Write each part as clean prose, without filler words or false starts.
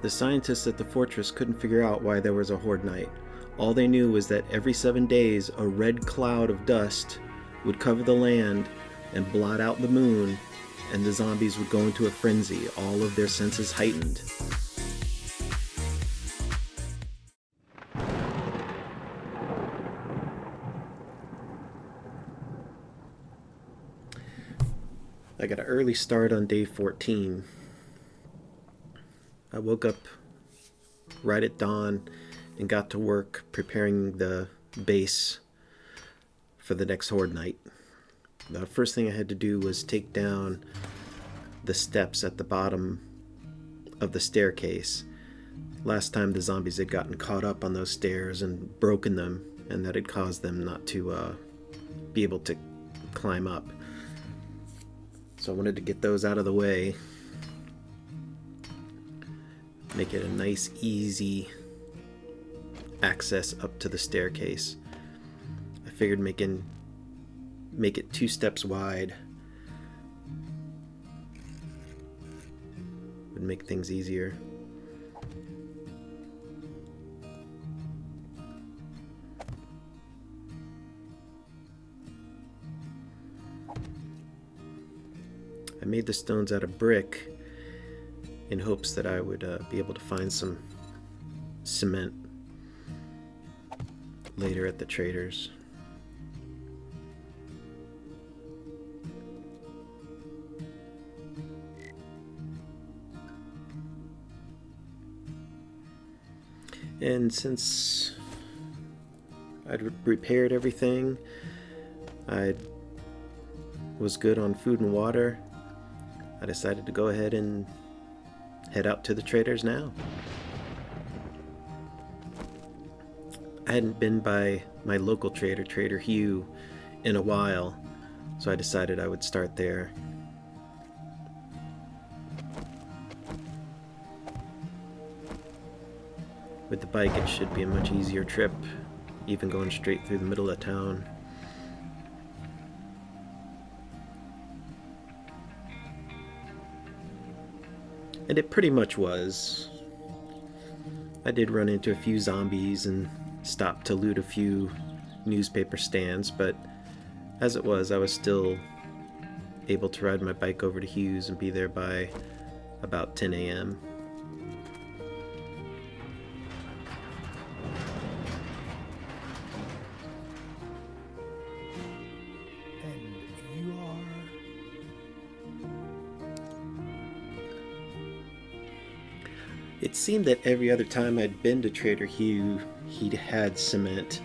The scientists at the fortress couldn't figure out why there was a Horde Night. All they knew was that every 7 days a red cloud of dust would cover the land and blot out the moon, and the zombies would go into a frenzy, all of their senses heightened. I got an early start on day 14. I woke up right at dawn and got to work preparing the base for the next Horde Night. The first thing I had to do was take down the steps at the bottom of the staircase. Last time the zombies had gotten caught up on those stairs and broken them, and that had caused them not to be able to climb up. So I wanted to get those out of the way, make it a nice, easy access up to the staircase. I figured make it 2 steps wide would make things easier. I made the stones out of brick in hopes that I would be able to find some cement later at the traders. And since I'd repaired everything, I was good on food and water, I decided to go ahead and head out to the traders now. I hadn't been by my local trader, Trader Hugh, in a while, so I decided I would start there. With the bike, it should be a much easier trip, even going straight through the middle of town. And it pretty much was. I did run into a few zombies and stopped to loot a few newspaper stands, but as it was, I was still able to ride my bike over to Hugh's and be there by about 10 a.m. It seemed that every other time I'd been to Trader Hugh, he'd had cement.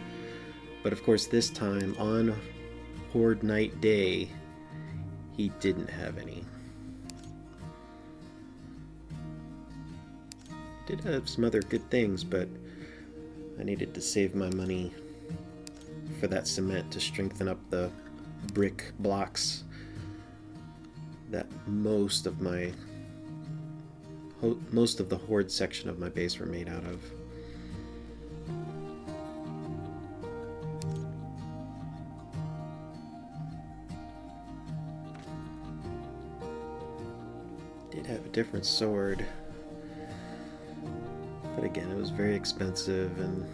But of course this time, on Horde Night Day, he didn't have any. He did have some other good things, but I needed to save my money for that cement to strengthen up the brick blocks that most of the Horde section of my base were made out of. Did have a different sword, but again, it was very expensive and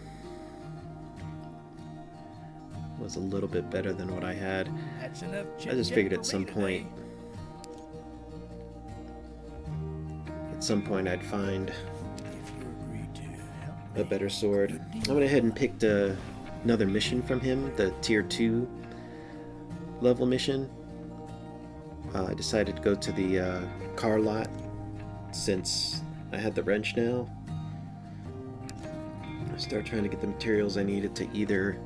was a little bit better than what I had. I just figured at some point I'd find a better sword. I went ahead and picked another mission from him, the tier 2 level mission. I decided to go to the car lot since I had the wrench now. I started trying to get the materials I needed to either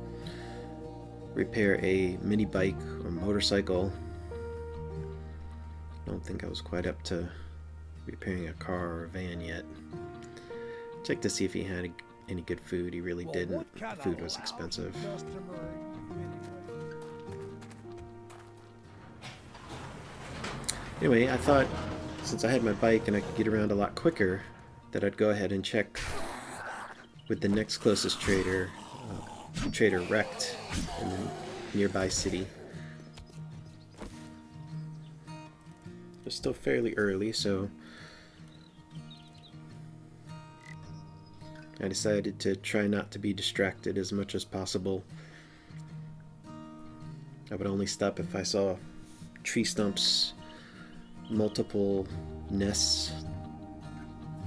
repair a mini bike or motorcycle. I don't think I was quite up to repairing a car or a van yet. Checked to see if he had any good food. He really didn't. The food was expensive. Anyway, I thought since I had my bike and I could get around a lot quicker that I'd go ahead and check with the next closest trader, Trader Wrecked in the nearby city. It was still fairly early, so I decided to try not to be distracted as much as possible. I would only stop if I saw tree stumps, multiple nests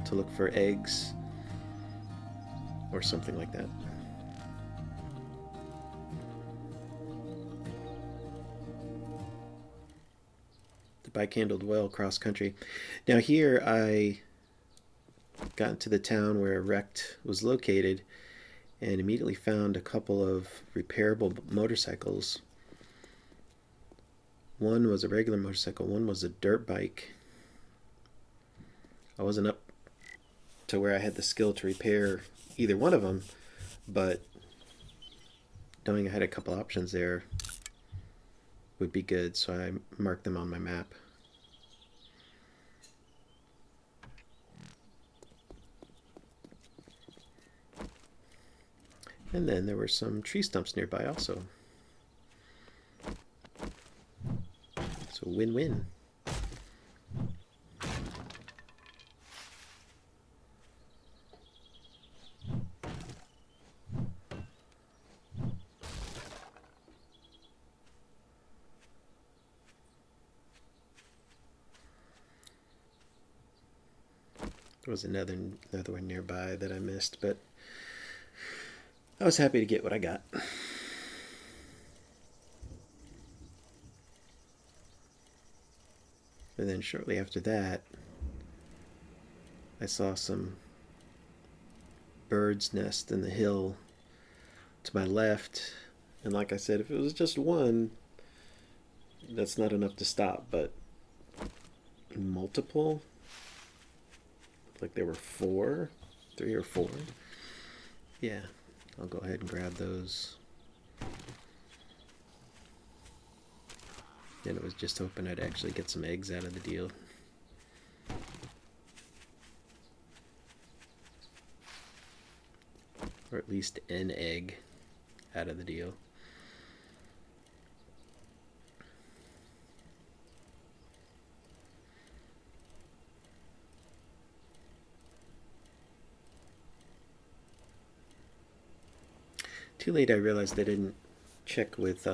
to look for eggs, or something like that. The bike handled well cross country. Now here I got into the town where Wrecked was located and immediately found a couple of repairable motorcycles. One was a regular motorcycle, one was a dirt bike. I wasn't up to where I had the skill to repair either one of them, but knowing I had a couple options there would be good, so I marked them on my map. And then there were some tree stumps nearby also. So win-win. There was another one nearby that I missed, but I was happy to get what I got. And then shortly after that, I saw some birds' nest in the hill to my left. And like I said, if it was just one, that's not enough to stop, but multiple, like there were 3 or 4. Yeah, I'll go ahead and grab those. And it was just hoping I'd actually get some eggs out of the deal. Or at least an egg out of the deal. Too late I realized I didn't check with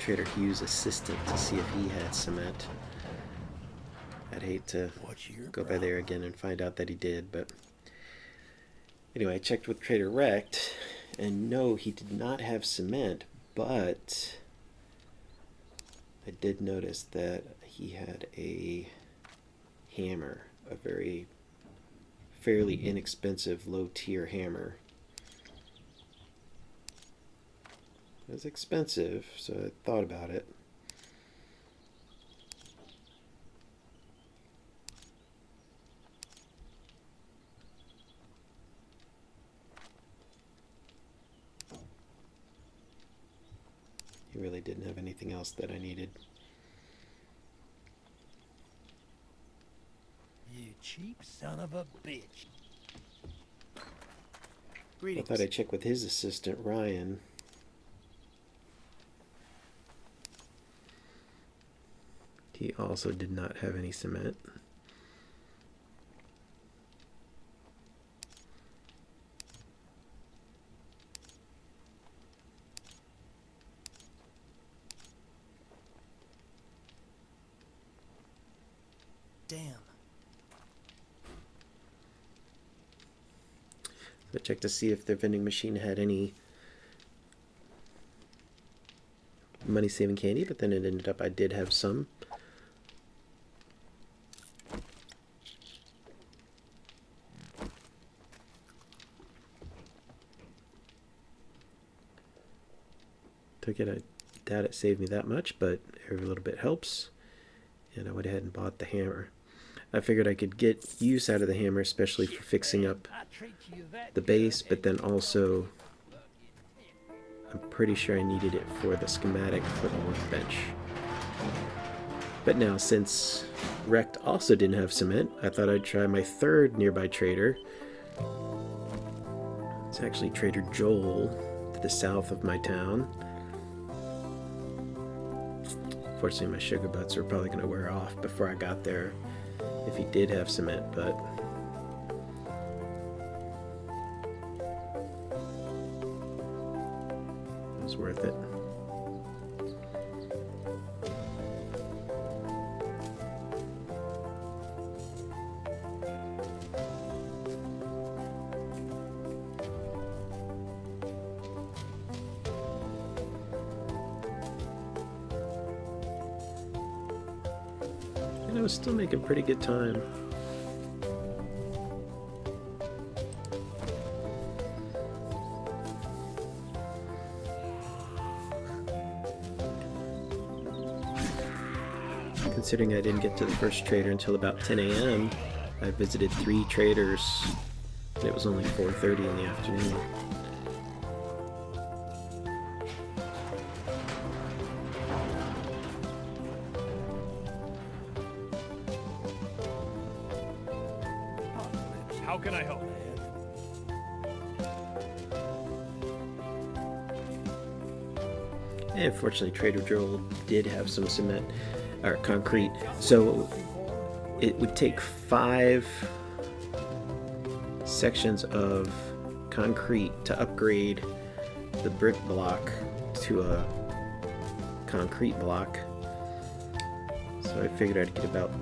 Trader Hugh's assistant to see if he had cement. I'd hate to go by there again and find out that he did, but anyway, I checked with Trader Wrecked, and no, he did not have cement, but I did notice that he had a hammer, a fairly inexpensive low-tier hammer. It was expensive, so I thought about it. He really didn't have anything else that I needed. You cheap son of a bitch. Greetings. I thought I'd check with his assistant, Ryan. He also did not have any cement. Damn. So I checked to see if the vending machine had any money-saving candy, but then it ended up I did have some. Took it, I doubt it saved me that much, but every little bit helps. And I went ahead and bought the hammer. I figured I could get use out of the hammer, especially for fixing up the base, but then also I'm pretty sure I needed it for the schematic for the workbench. But now, since Wrecked also didn't have cement, I thought I'd try my third nearby trader. It's actually Trader Joel to the south of my town. Unfortunately, my sugar butts are probably going to wear off before I got there if he did have cement, but was worth it. And I was still making pretty good time. Considering I didn't get to the first trader until about 10 a.m., I visited 3 traders, and it was only 4:30 in the afternoon. How can I help? And fortunately, Trader Joel did have some cement or concrete, so it would take 5 sections of concrete to upgrade the brick block to a concrete block. So I figured I'd get about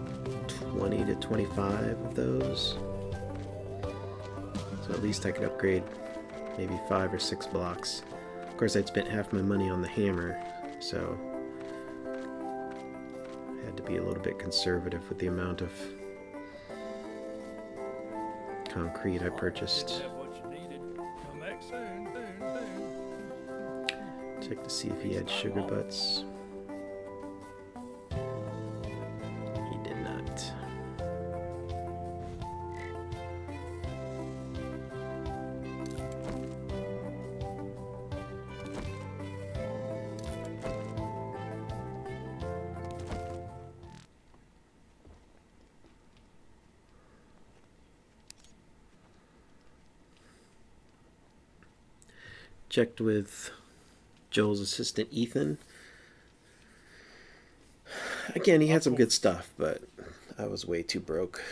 20 to 25 of those. So at least I could upgrade maybe 5 or 6 blocks. Of course, I'd spent half my money on the hammer, so I had to be a little bit conservative with the amount of concrete I purchased. Check to see if he had sugar butts. He did not. Checked with Joel's assistant Ethan. Again, he had some good stuff, but I was way too broke.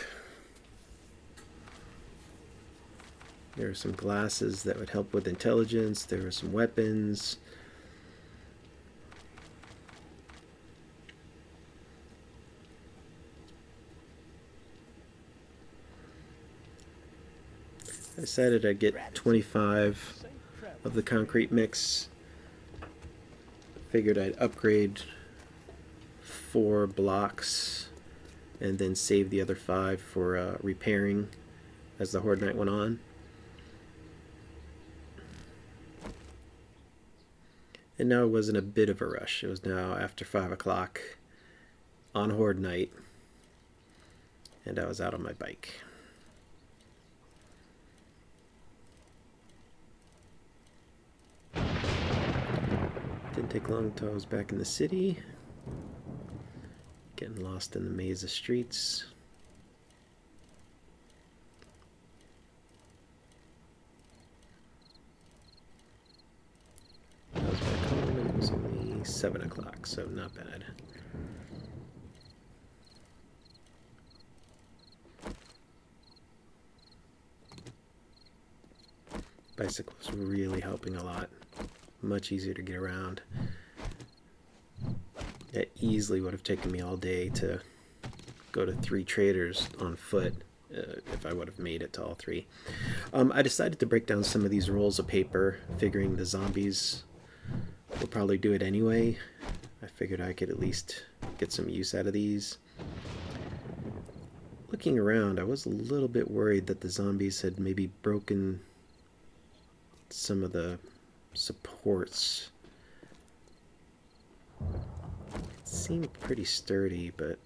There were some glasses that would help with intelligence. There were some weapons. I decided I'd get 25 of the concrete mix. Figured I'd upgrade 4 blocks and then save the other 5 for repairing as the Horde Night went on. And now it wasn't a bit of a rush. It was now after 5 o'clock on Horde Night, and I was out on my bike. Didn't take long until I was back in the city, getting lost in the maze of streets. I was back home and it was only 7 o'clock, so not bad. Bicycle was really helping a lot. Much easier to get around. It easily would have taken me all day to go to 3 traders on foot if I would have made it to all 3. I decided to break down some of these rolls of paper, figuring the zombies would probably do it anyway. I figured I could at least get some use out of these. Looking around, I was a little bit worried that the zombies had maybe broken some of the supports. It seemed pretty sturdy, but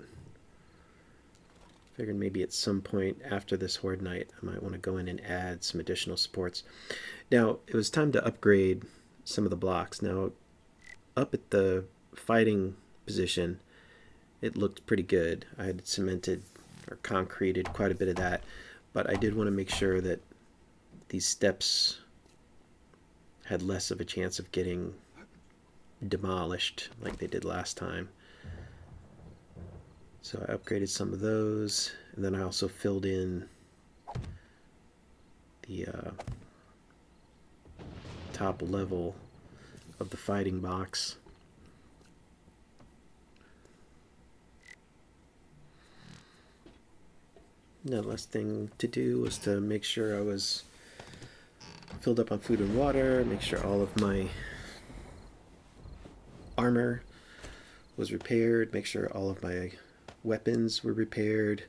figured maybe at some point after this Horde Night I might want to go in and add some additional supports. Now it was time to upgrade some of the blocks. Now up at the fighting position it looked pretty good. I had cemented or concreted quite a bit of that, but I did want to make sure that these steps had less of a chance of getting demolished like they did last time. So I upgraded some of those, and then I also filled in the top level of the fighting box. The last thing to do was to make sure I was filled up on food and water, make sure all of my armor was repaired, make sure all of my weapons were repaired.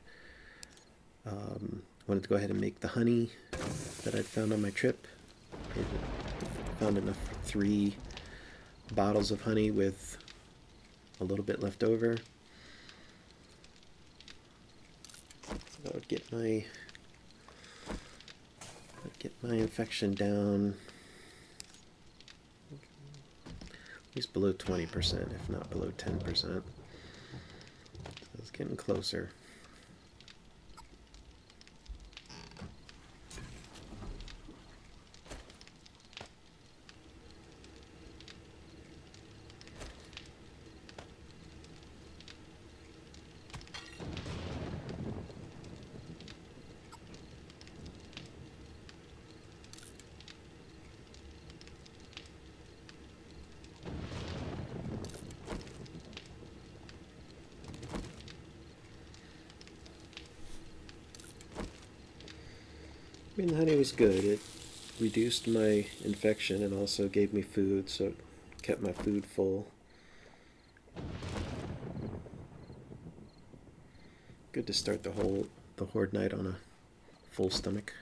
Wanted to go ahead and make the honey that I'd found on my trip. I found enough for 3 bottles of honey with a little bit left over. So I would get my infection down at least below 20%, if not below 10%. So it's getting closer. I mean, the honey was good. It reduced my infection and also gave me food, so it kept my food full. Good to start the Horde Night on a full stomach.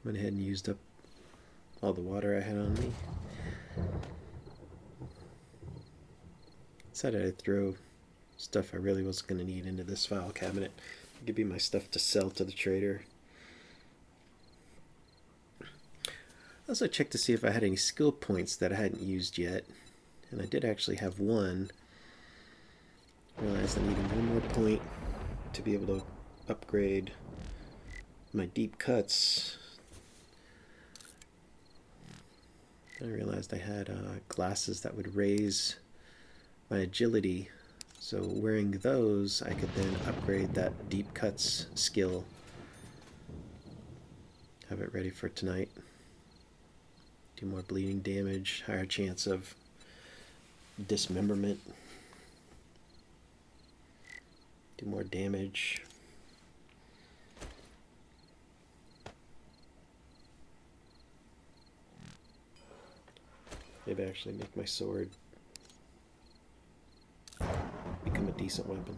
Went ahead and used up all the water I had on me. Decided I'd throw stuff I really wasn't going to need into this file cabinet. It could be my stuff to sell to the trader. I also checked to see if I had any skill points that I hadn't used yet, and I did actually have one. Realized I needed one more point to be able to upgrade my deep cuts. I realized I had glasses that would raise my agility, so wearing those I could then upgrade that deep cuts skill. Have it ready for tonight. Do more bleeding damage, higher chance of dismemberment. Do more damage. Maybe actually make my sword become a decent weapon.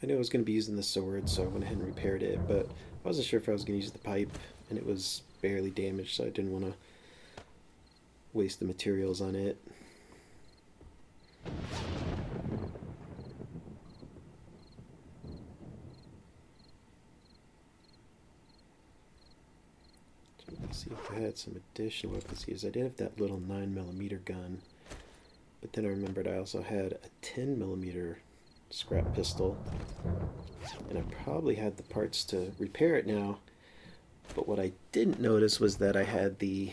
I knew I was going to be using the sword, so I went ahead and repaired it, but I wasn't sure if I was going to use the pipe, and it was barely damaged, so I didn't want to waste the materials on it. See if I had some additional weapons to use. I did have that little 9mm gun, but then I remembered I also had a 10mm scrap pistol, and I probably had the parts to repair it now, but what I didn't notice was that I had the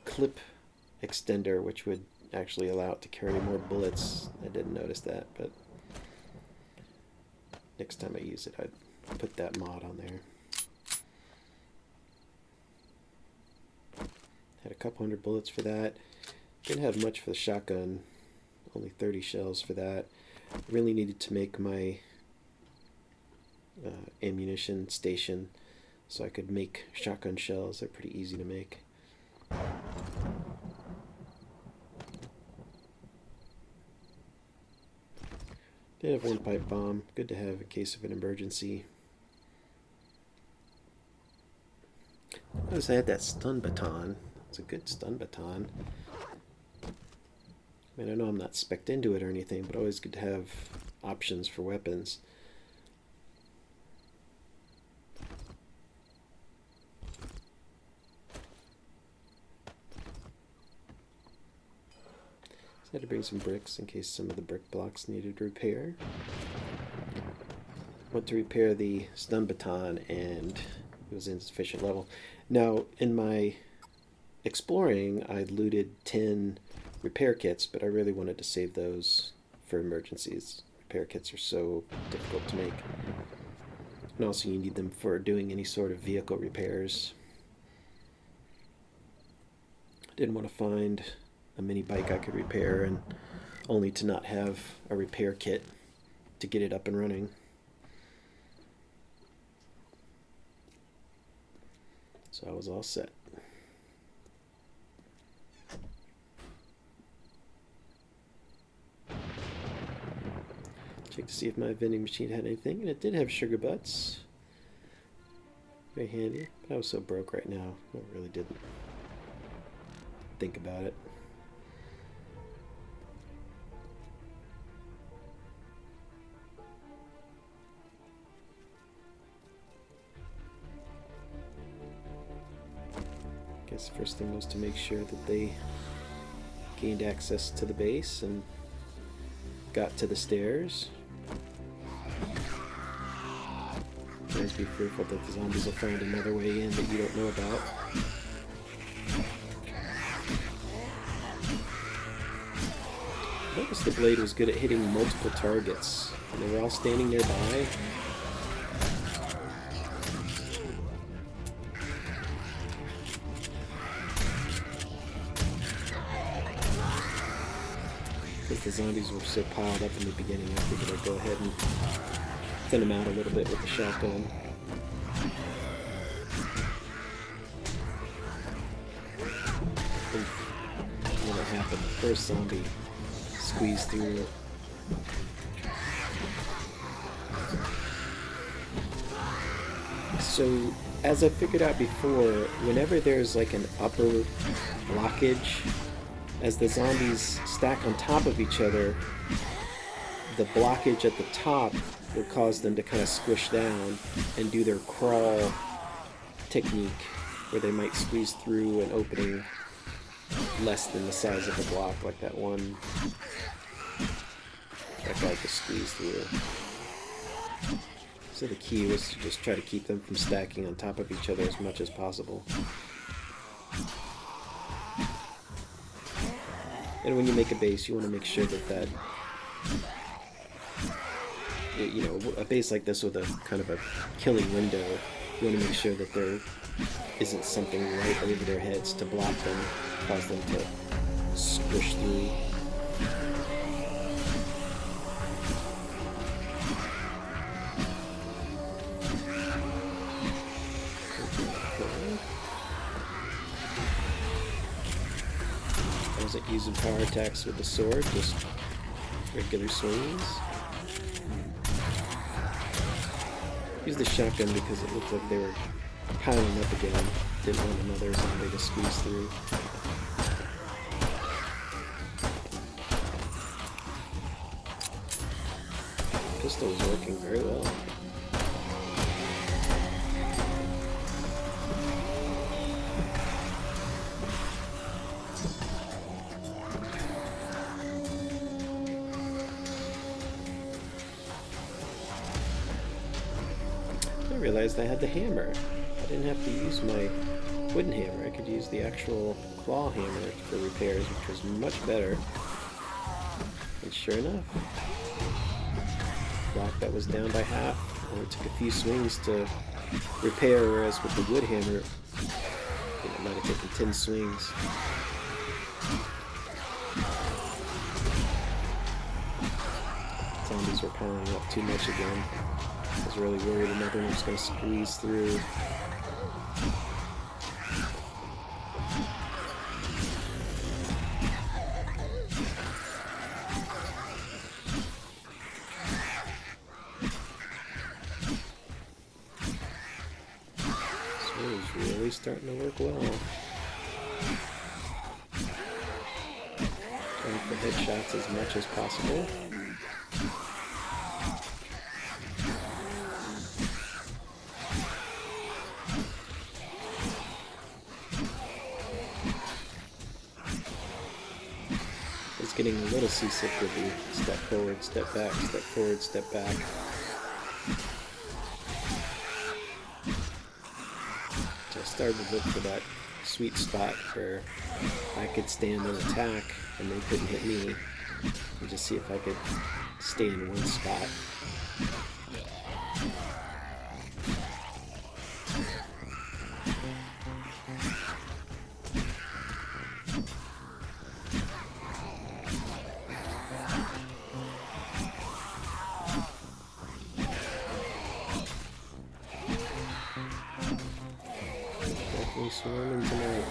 clip extender, which would actually allow it to carry more bullets. I didn't notice that, but next time I use it, I'd put that mod on there. Had a couple hundred bullets for that. Didn't have much for the shotgun. Only 30 shells for that. Really needed to make my ammunition station so I could make shotgun shells. They're pretty easy to make. Did have one pipe bomb. Good to have in case of an emergency. Notice I had that stun baton. It's a good stun baton. I mean, I know I'm not spec'd into it or anything, but always good to have options for weapons. So I had to bring some bricks in case some of the brick blocks needed repair. Went to repair the stun baton and it was insufficient level. Now, in my exploring, I looted 10 repair kits, but I really wanted to save those for emergencies. Repair kits are so difficult to make. And also you need them for doing any sort of vehicle repairs. I didn't want to find a mini bike I could repair and only to not have a repair kit to get it up and running. So I was all set. Check to see if my vending machine had anything, and it did have sugar butts. Very handy, but I was so broke right now, I really didn't think about it. Guess the first thing was to make sure that they gained access to the base and got to the stairs. Always be fearful that the zombies will find another way in that you don't know about. I noticed the blade was good at hitting multiple targets, and they were all standing nearby. Because the zombies were so piled up in the beginning, I figured I'd go ahead and thin them out a little bit with the shotgun. And when it happened, the first zombie squeezed through it. So, as I figured out before, whenever there's like an upper blockage, as the zombies stack on top of each other, the blockage at the top will cause them to kind of squish down and do their crawl technique, where they might squeeze through an opening less than the size of the block, like that one. That guy just squeezed through. So the key was to just try to keep them from stacking on top of each other as much as possible. And when you make a base, you want to make sure that you know, a base like this with a kind of a killing window, you want to make sure that there isn't something right over their heads to block them, cause them to squish through. I wasn't using power attacks with the sword, just regular swings. Use the shotgun because it looked like they were piling up again. Didn't want another zombie to squeeze through. Pistol is working very well. I realized I had the hammer. I didn't have to use my wooden hammer. I could use the actual claw hammer for repairs, which was much better. And sure enough, block that was down by half. Only took a few swings to repair, whereas with the wood hammer, it might have taken 10 swings. Zombies were piling up too much again. I was really worried another one was going to squeeze through. So it was really starting to work well. Going for headshots as much as possible. Getting a little seasick with the step forward, step back, step forward, step back. Just started to look for that sweet spot where I could stand and attack and they couldn't hit me, and just see if I could stay in one spot. Definitely swarming tonight.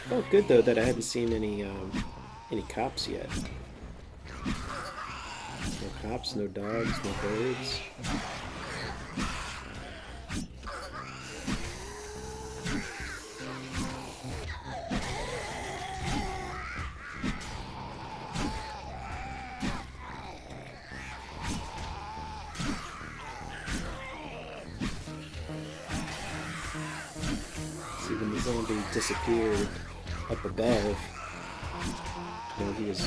Felt good though that I hadn't seen any cops yet. No cops, no dogs, no birds. See, when the zombie disappeared up above, you know, he was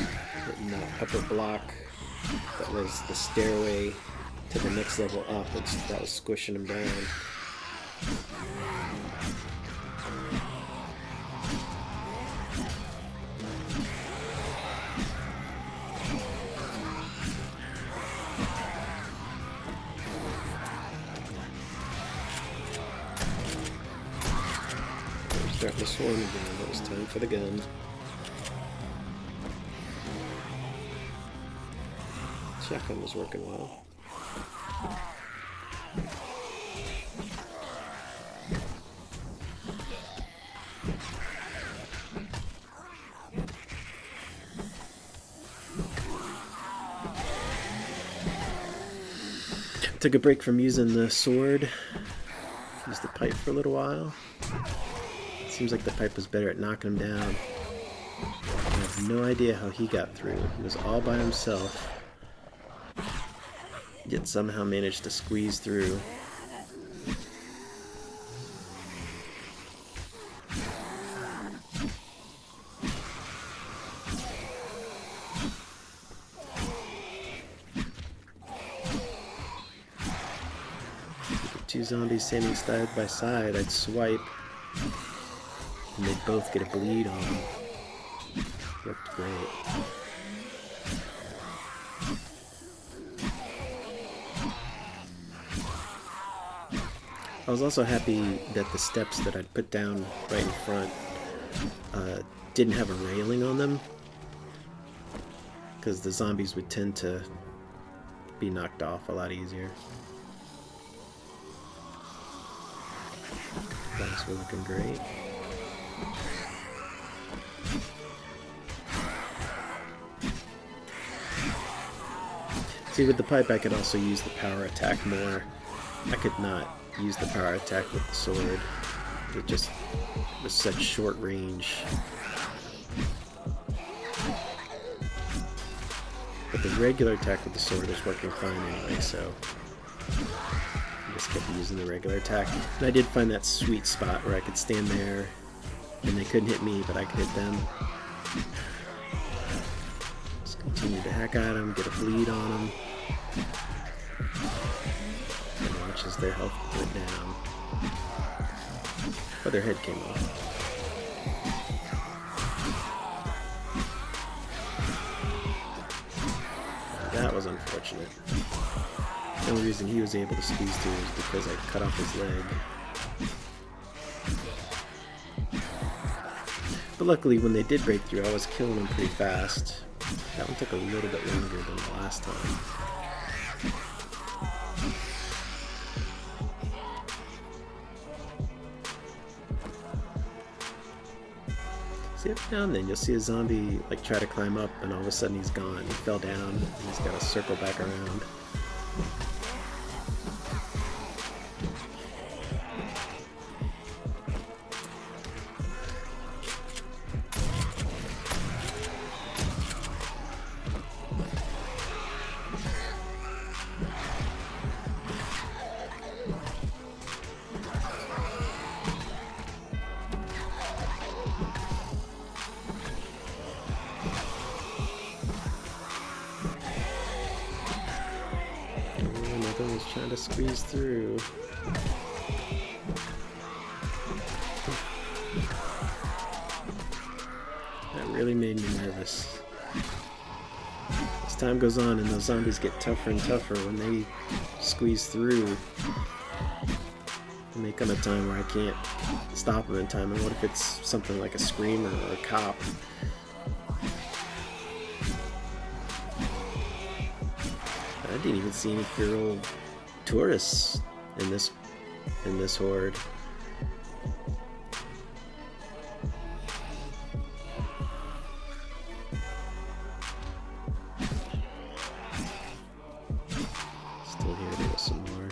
hitting that upper block that was the stairway to the next level up. That was squishing him down. Starting to swarm again. It was time for the gun. Shotgun was working well. Took a break from using the sword. Used the pipe for a little while. Seems like the pipe was better at knocking him down. I have no idea how he got through. He was all by himself, yet somehow managed to squeeze through. Two zombies standing side by side, I'd swipe, and they'd both get a bleed on them. Looked great. I was also happy that the steps that I'd put down right in front didn't have a railing on them, because the zombies would tend to be knocked off a lot easier. Things were looking great. See, with the pipe I could also use the power attack more. I could not use the power attack with the sword. It just was such short range. But the regular attack with the sword was working fine anyway, so I just kept using the regular attack. And I did find that sweet spot where I could stand there and they couldn't hit me, but I could hit them. Just continue to hack at them, get a bleed on them. And watch as their health went down. But their head came off. That was unfortunate. The only reason he was able to squeeze through was because I cut off his leg. But luckily, when they did break through, I was killing them pretty fast. That one took a little bit longer than the last time. See, every now and then you'll see a zombie like try to climb up, and all of a sudden he's gone. He fell down, and he's got to circle back around. trying to squeeze through. That really made me nervous. As time goes on and those zombies get tougher and tougher, when they squeeze through, there may come a time where I can't stop them in time. And what if it's something like a screamer or a cop? I didn't even see any feral tourists in this horde. Still here to go some more.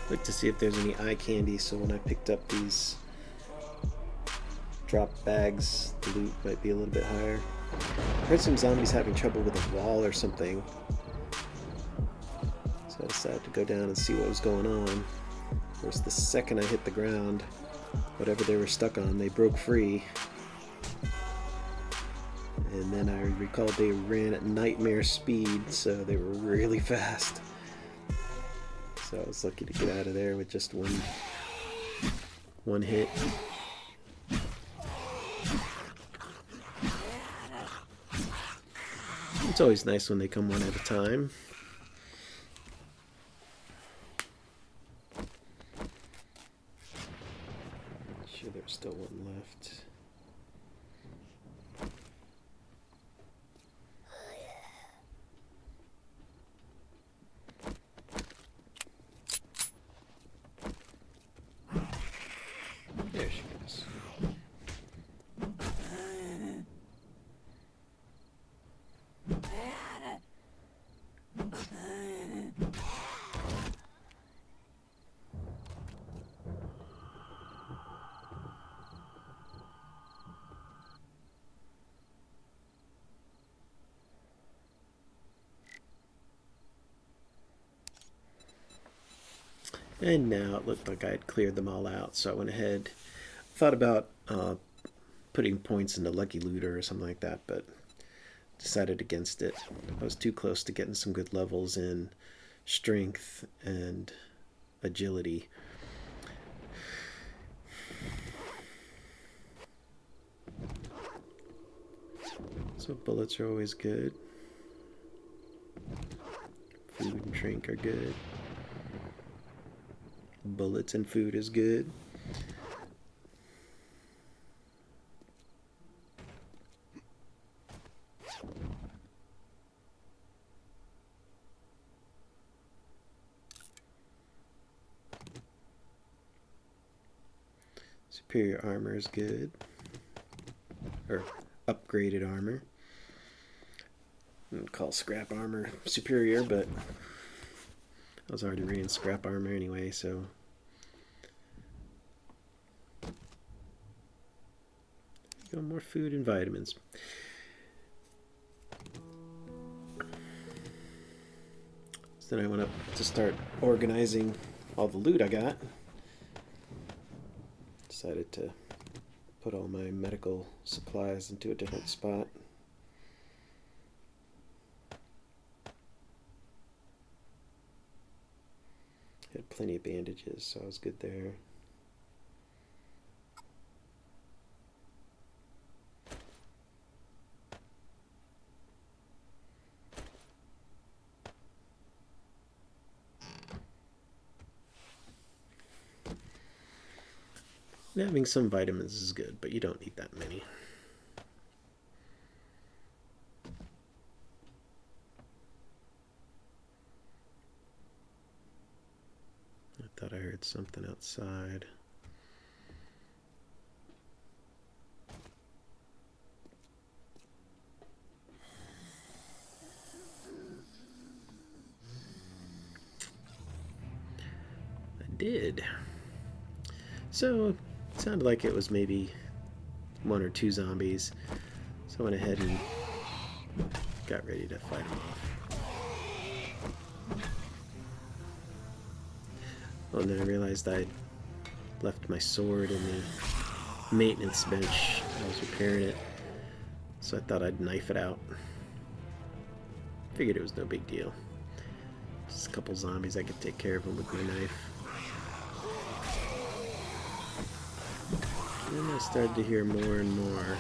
Look to see if there's any eye candy, so when I picked up these drop bags, the loot might be a little bit higher. I heard some zombies having trouble with a wall or something, so I decided to go down and see what was going on. Of course, the second I hit the ground, whatever they were stuck on, they broke free. And then I recalled they ran at nightmare speed, so they were really fast. So I was lucky to get out of there with just one hit. It's always nice when they come one at a time. Sure, there's still one left. There she goes. And now it looked like I had cleared them all out, so I went ahead, thought about putting points into Lucky Looter or something like that, but decided against it. I was too close to getting some good levels in strength and agility. So bullets are always good. Food and drink are good. Bullets and food is good. Superior armor is good. Or upgraded armor. I wouldn't call scrap armor superior, but I was already reading scrap armor anyway, so. Go more food and vitamins. So then I went up to start organizing all the loot I got. Decided to put all my medical supplies into a different spot. Had plenty of bandages, so I was good there. Having some vitamins is good, but you don't need that many. I thought I heard something outside. I did. So it sounded like it was maybe one or two zombies, so I went ahead and got ready to fight them off. Oh, and then I realized I'd left my sword in the maintenance bench. I was repairing it, so I thought I'd knife it out. Figured it was no big deal. Just a couple zombies, I could take care of them with my knife. And then I started to hear more and more.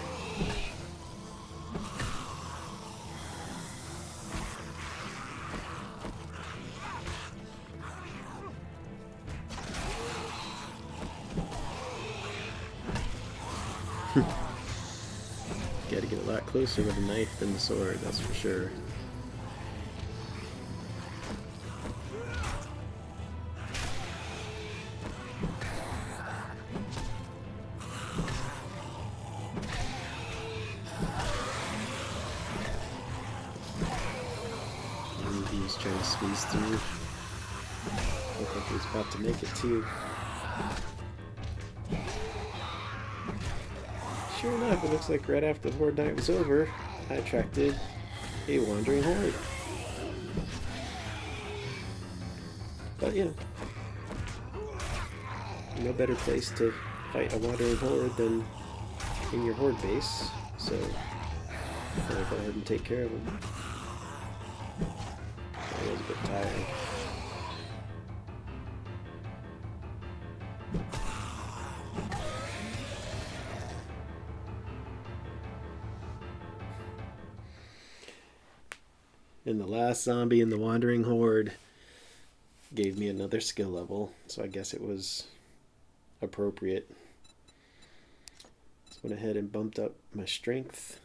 Gotta get a lot closer with a knife than the sword, that's for sure. He's trying to squeeze through. Looked like he was about to make it too. Sure enough, it looks like right after the Horde Night was over, I attracted a wandering horde. But you know, no better place to fight a wandering horde than in your horde base, so I'm gonna go ahead and take care of them. I was a bit tired. And the last zombie in the wandering horde gave me another skill level, so I guess it was appropriate. So I went ahead and bumped up my strength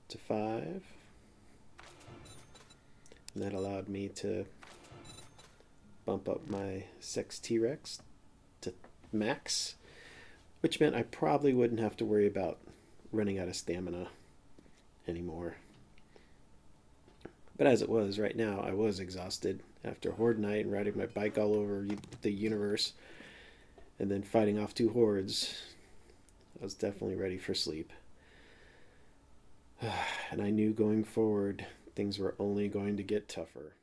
to 5. And that allowed me to bump up my Sex T-Rex to max, which meant I probably wouldn't have to worry about running out of stamina anymore. But as it was, right now, I was exhausted after Horde Night and riding my bike all over the universe and then fighting off 2 hordes. I was definitely ready for sleep. And I knew going forward, things were only going to get tougher.